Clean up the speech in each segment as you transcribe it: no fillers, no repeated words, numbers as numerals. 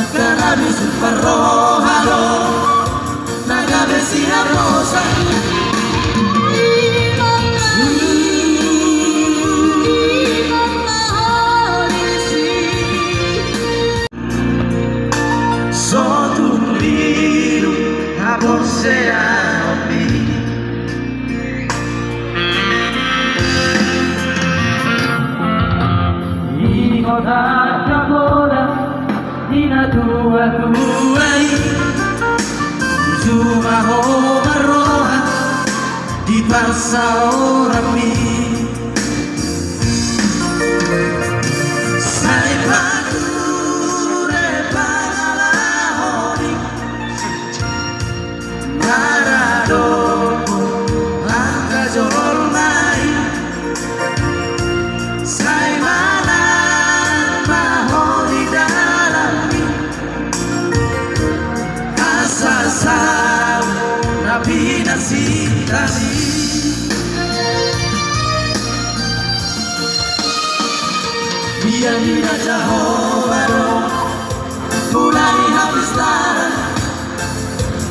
Akarabi superrohalo naga besi rosa Sotumbiro a você a ouvir e rodar agora e na tua aí Zuma Roma Roja di passa ora mi sai pature para hori Maradona angka jol mai sai manan mahori dalami asasau nabi nasitani Biarlah Jehovah mulai habis darah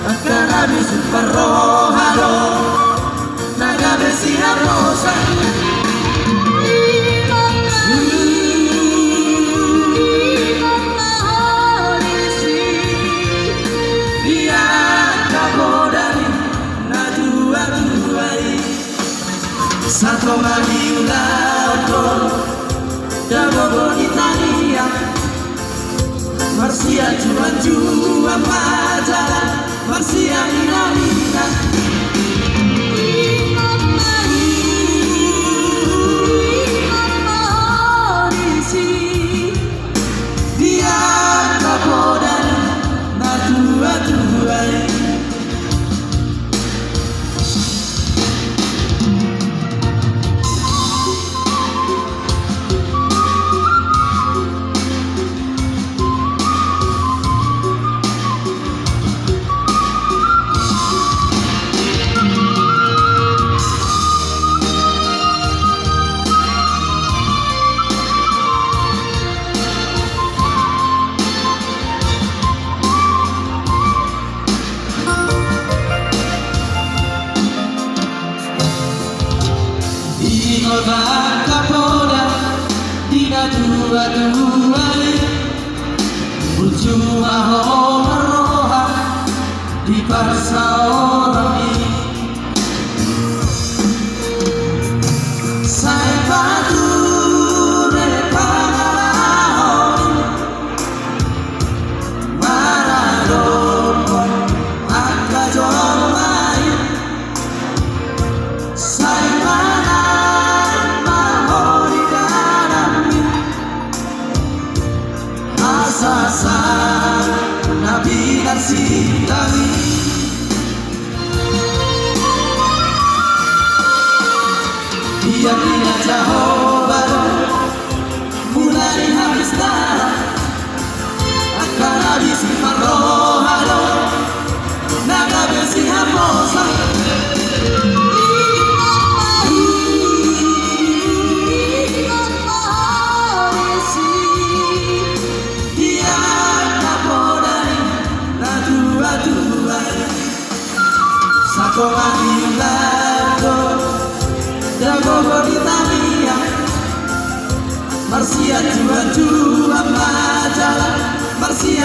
akan habis superrohalo naga besi rosa dia kabodari na dua-duai satu lagi ulato Dabo bonitania Marsia juan majalah Marsia inalina Dia kabodan na dua-duai Ingoda kapoda dina dua-duai Ujung aho meroha di parsa orami Sai pature panahori Maradona angka jol mai Sai Asasar Nabi Nasitani Biarlah Jehovah mulai habis darah akan habis superrohalo naga besi rosa Satu lagi lago Dabo bonitania Marsia juan majalah Marsia